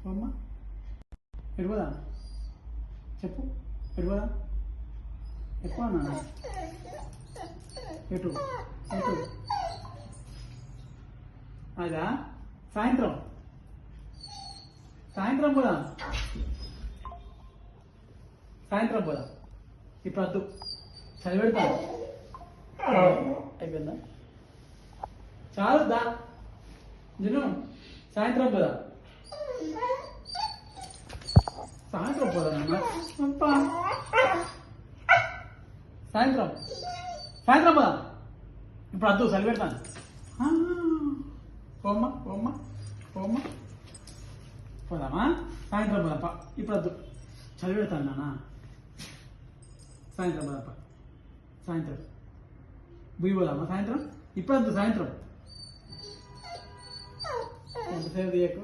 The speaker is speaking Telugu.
అమ్మా ఎడుపోదా చెప్పు ఎడుపోదా ఎక్కువ నాన్న ఎటు ఎటు అదా సాయంత్రం సాయంత్రం పోదా సాయంత్రం పోదా ఇప్పుడు వద్దు చదివెడతాను అయిపోయిందా చాలు దా నేను సాయంత్రం పోదా సాయంత్రం పోదా సాయంత్రం సాయంత్రం పోదా ఇప్పుడు వద్దు చలి పెడతాను ఓమ్మ ఓమ్మ ఓమ్మ పోదామా సాయంత్రం పోదాపా ఇప్పుడు వద్దు చలి పెడతాను నాన్న సాయంత్రం పోదాపా సాయంత్రం బుయ్యి పోదామా సాయంత్రం ఇప్పుడు వద్దు సాయంత్రం ఎంతసేపు తీయకు